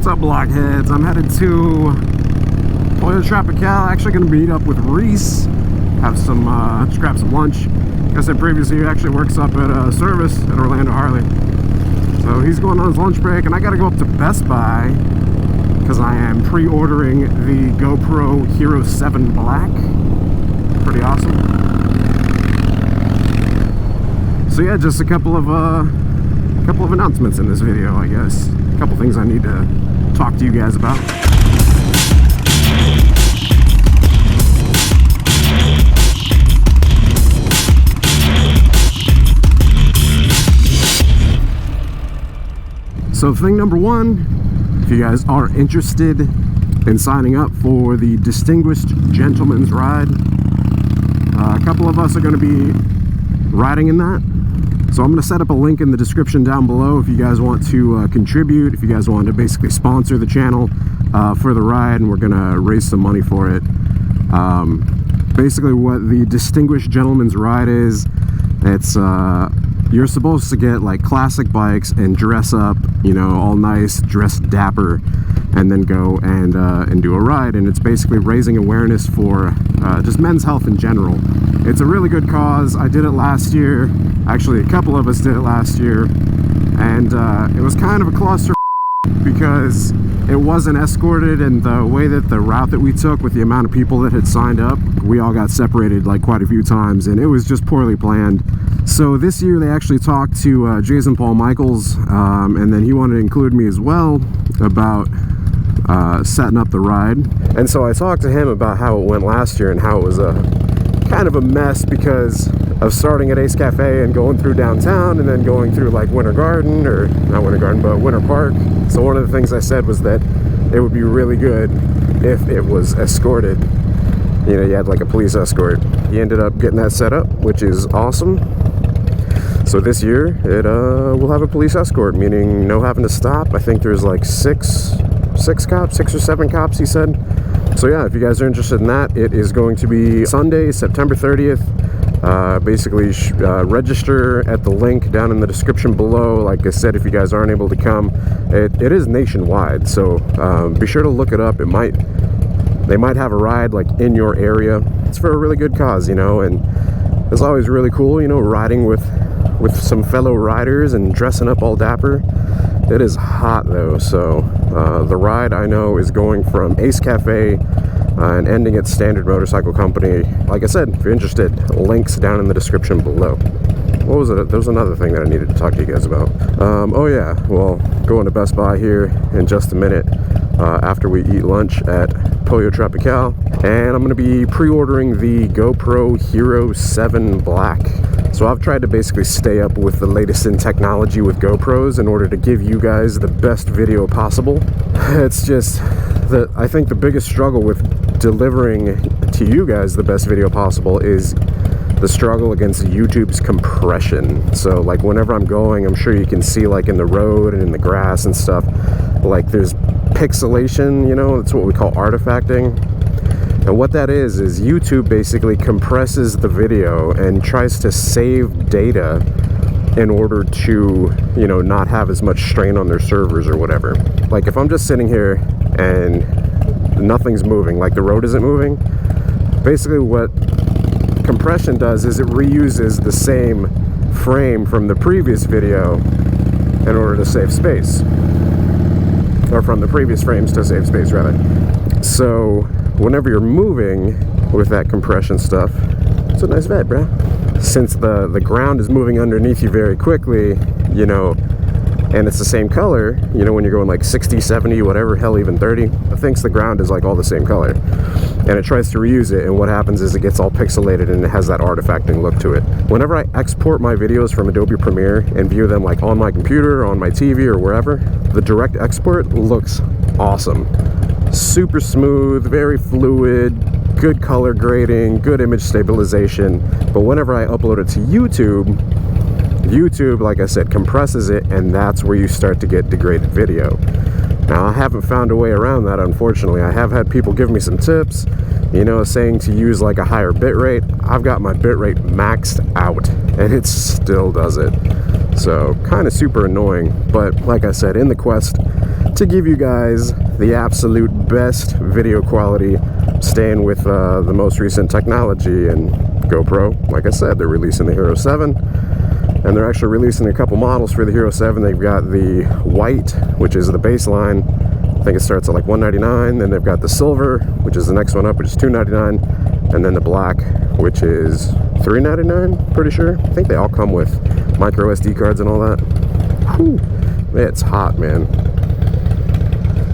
up, Blockheads? I'm headed to Pollo Tropical. Actually going to meet up with Reese, have some, just grab some lunch. Like I said previously, he actually works up at a service at Orlando Harley. So he's going on his lunch break, and I got to go up to Best Buy because I am pre-ordering the GoPro Hero 7 Black. Pretty awesome. So yeah, just a couple of announcements in this video, I guess. A couple things I need to talk to you guys about. So thing number one, if you guys are interested in signing up for the Distinguished Gentleman's Ride, a couple of us are going to be riding in that. So I'm going to set up a link in the description down below if you guys want to contribute, if you guys want to basically sponsor the channel for the ride, and we're going to raise some money for it. Basically what the Distinguished Gentleman's Ride is, it's you're supposed to get like classic bikes and dress up, you know, all nice, dress dapper, and then go and do a ride. And it's basically raising awareness for just men's health in general. It's a really good cause. I did it last year. Actually, a couple of us did it last year, and it was kind of a cluster because it wasn't escorted, and the way that the route that we took with the amount of people that had signed up, we all got separated like quite a few times, and it was just poorly planned. So this year they actually talked to Jason Paul Michaels, and then he wanted to include me as well about setting up the ride. And so I talked to him about how it went last year and how it was a kind of a mess because of starting at Ace Cafe and going through downtown and then going through like Winter Garden, or not Winter Garden, but Winter Park. So one of the things I said was that it would be really good if it was escorted. You know, you had like a police escort. He ended up getting that set up, which is awesome. So this year it will have a police escort, meaning no having to stop. I think there's like six or seven cops, he said. So yeah, if you guys are interested in that, it is going to be Sunday, September 30th. Basically register at the link down in the description below. Like I said, if you guys aren't able to come, it is nationwide, so be sure to look it up. They might have a ride like in your area. It's for a really good cause, you know, and it's always really cool, you know, riding with some fellow riders and dressing up all dapper. It is hot though, so the ride I know is going from Ace Cafe and ending at Standard Motorcycle Company. Like I said, if you're interested, links down in the description below. What was it? There was another thing that I needed to talk to you guys about. Oh yeah, well, going to Best Buy here in just a minute after we eat lunch at Pollo Tropical, and I'm going to be pre-ordering the GoPro Hero 7 Black. So I've tried to basically stay up with the latest in technology with GoPros in order to give you guys the best video possible. It's just that I think the biggest struggle with delivering to you guys the best video possible is the struggle against YouTube's compression. So like whenever I'm going, I'm sure you can see like in the road and in the grass and stuff, like there's pixelation, you know, that's what we call artifacting. And what that is YouTube basically compresses the video and tries to save data in order to, you know, not have as much strain on their servers or whatever. Like if I'm just sitting here and nothing's moving, like the road isn't moving, basically what compression does is it reuses the same frame from the previous video in order to save space, or from the previous frames to save space rather. So whenever you're moving with that compression stuff, it's a nice vet, bro. Since the ground is moving underneath you very quickly, you know, and it's the same color, you know, when you're going like 60, 70, whatever, hell, even 30, it thinks the ground is like all the same color. And it tries to reuse it, and what happens is it gets all pixelated and it has that artifacting look to it. Whenever I export my videos from Adobe Premiere and view them like on my computer, on my TV, or wherever, the direct export looks awesome. Super smooth, very fluid, good color grading, good image stabilization. But whenever I upload it to YouTube, like I said, compresses it, and that's where you start to get degraded video. Now, I haven't found a way around that, unfortunately. I have had people give me some tips, you know, saying to use like a higher bitrate. I've got my bitrate maxed out, and it still does it. So, kind of super annoying. But like I said, in the quest to give you guys the absolute best video quality, staying with the most recent technology. And GoPro, like I said, they're releasing the Hero 7, and they're actually releasing a couple models for the Hero 7. They've got the white, which is the baseline. I think it starts at like $199. Then they've got the silver, which is the next one up, which is $299, and then the black, which is $399, pretty sure. I think they all come with micro SD cards and all that. Whew. It's hot, man.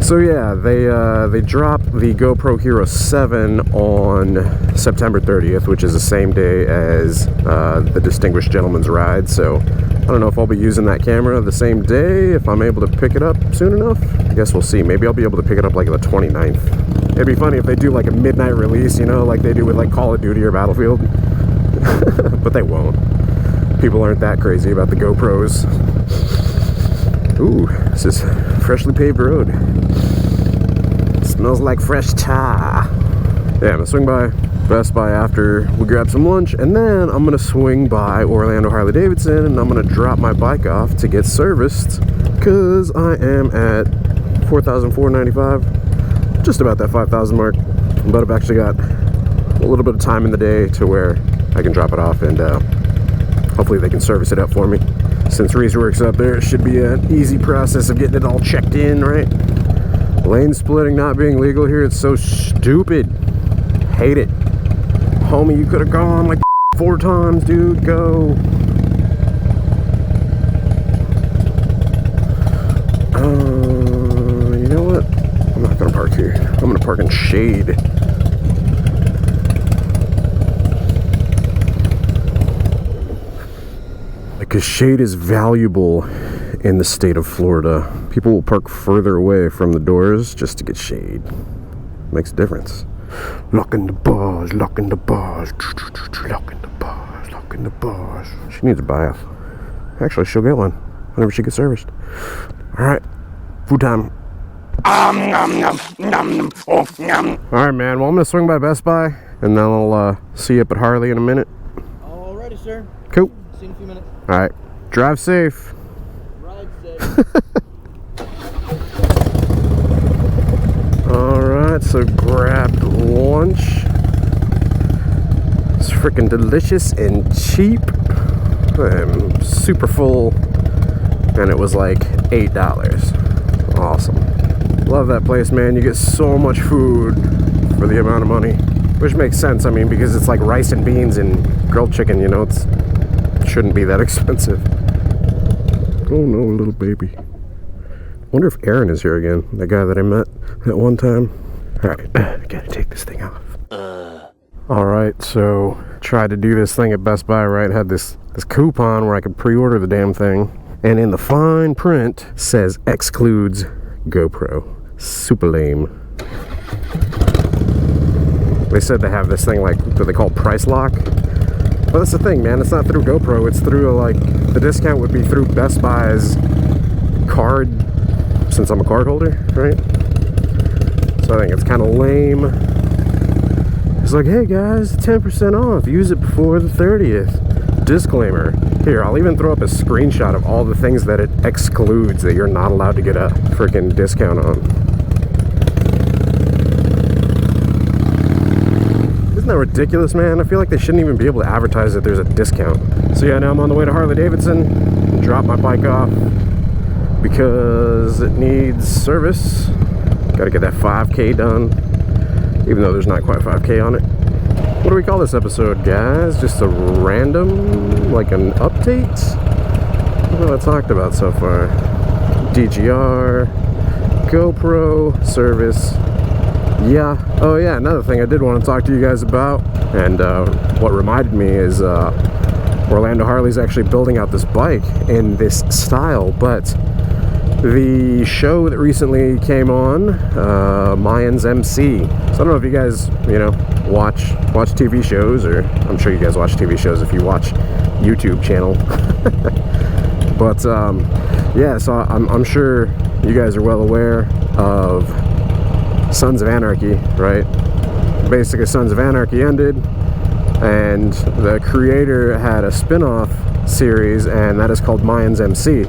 So yeah, they dropped the GoPro Hero 7 on September 30th, which is the same day as the Distinguished Gentleman's Ride. So I don't know if I'll be using that camera the same day, if I'm able to pick it up soon enough. I guess we'll see. Maybe I'll be able to pick it up like the 29th. It'd be funny if they do like a midnight release, you know, like they do with like Call of Duty or Battlefield. But they won't. People aren't that crazy about the GoPros. Ooh, this is freshly paved road. Smells like fresh tar. Yeah, I'm gonna swing by Best Buy after we grab some lunch, and then I'm gonna swing by Orlando Harley Davidson, and I'm gonna drop my bike off to get serviced, because I am at $4,495, just about that 5,000 mark. But I've actually got a little bit of time in the day to where I can drop it off, and hopefully they can service it up for me. Since Reese works up there, it should be an easy process of getting it all checked in, right? Lane splitting not being legal here, it's so stupid. Hate it. Homie, you could have gone like 4 times, dude. Go. You know what? I'm not gonna park here. I'm gonna park in shade. Because shade is valuable in the state of Florida. People will park further away from the doors just to get shade. Makes a difference. Locking the bars, locking the bars, locking the bars, locking the bars. She needs a bath. Actually, she'll get one whenever she gets serviced. Alright, food time. Alright, man. Well, I'm gonna swing by Best Buy, and then I'll see you up at Harley in a minute. Alrighty, sir. Cool. See you in a few minutes. Alright, drive safe. Ride safe. Alright, so grabbed lunch. It's freaking delicious and cheap. I'm super full, and it was like $8. Awesome. Love that place, man. You get so much food for the amount of money, which makes sense. I mean, because it's like rice and beans and grilled chicken, you know, it shouldn't be that expensive. Oh no, little baby. Wonder if Aaron is here again, the guy that I met at one time. Alright, gotta take this thing off. Alright, so tried to do this thing at Best Buy, right? Had this coupon where I could pre-order the damn thing, and in the fine print says excludes GoPro. Super lame. They said they have this thing like that they call price lock. But that's the thing, man, it's not through GoPro, it's through like, the discount would be through Best Buy's card, since I'm a card holder, right? So I think it's kind of lame. It's like, hey guys, 10% off, use it before the 30th. Disclaimer. Here, I'll even throw up a screenshot of all the things that it excludes that you're not allowed to get a freaking discount on. Isn't that ridiculous, man? I feel like they shouldn't even be able to advertise that there's a discount. So yeah, now I'm on the way to Harley Davidson. Drop my bike off because it needs service. Gotta get that 5K done, even though there's not quite 5K on it. What do we call this episode, guys? Just a random, like an update? What have I talked about so far? DGR, GoPro, service. Yeah. Oh yeah, another thing I did want to talk to you guys about, and what reminded me is Orlando Harley's actually building out this bike in this style, but the show that recently came on, Mayans MC. So I don't know if you guys, you know, watch TV shows, or I'm sure you guys watch TV shows if you watch YouTube channel. But yeah, so I'm sure you guys are well aware of Sons of Anarchy, right? Basically, Sons of Anarchy ended, and the creator had a spin-off series, and that is called Mayans MC.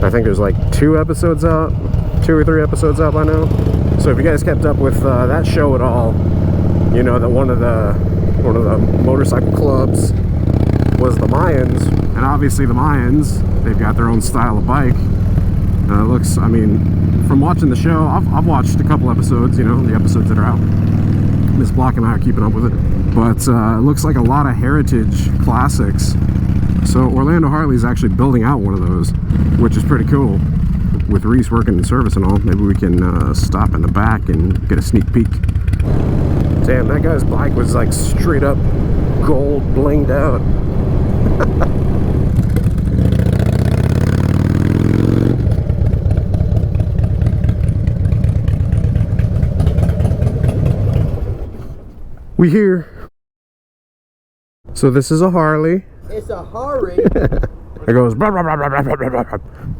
I think there's like 2 episodes out, 2 or 3 episodes out by now. So if you guys kept up with that show at all, you know that one of the motorcycle clubs was the Mayans, and obviously the Mayans, they've got their own style of bike. It looks, I mean, from watching the show, I've watched a couple episodes, you know, the episodes that are out. Miss Block and I are keeping up with it, but it looks like a lot of heritage classics. So Orlando Harley is actually building out one of those, which is pretty cool. With Reese working in service and all, maybe we can stop in the back and get a sneak peek. Damn, that guy's bike was like straight up gold blinged out. We here. So this is a Harley. It's a Harley. It goes burp, burp, burp, burp, burp,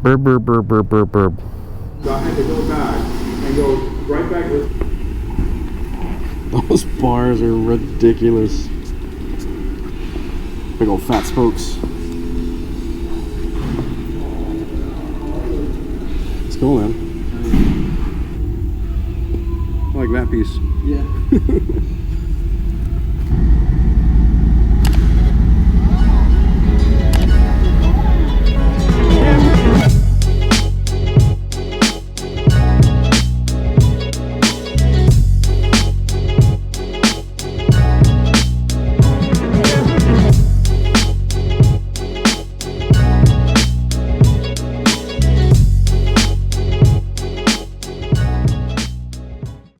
burp, burp, burp, burp, burp, burp, burp. So I had to go back and go right back with. Those bars are ridiculous. Big old fat spokes. It's cool, man. I like that piece. Yeah.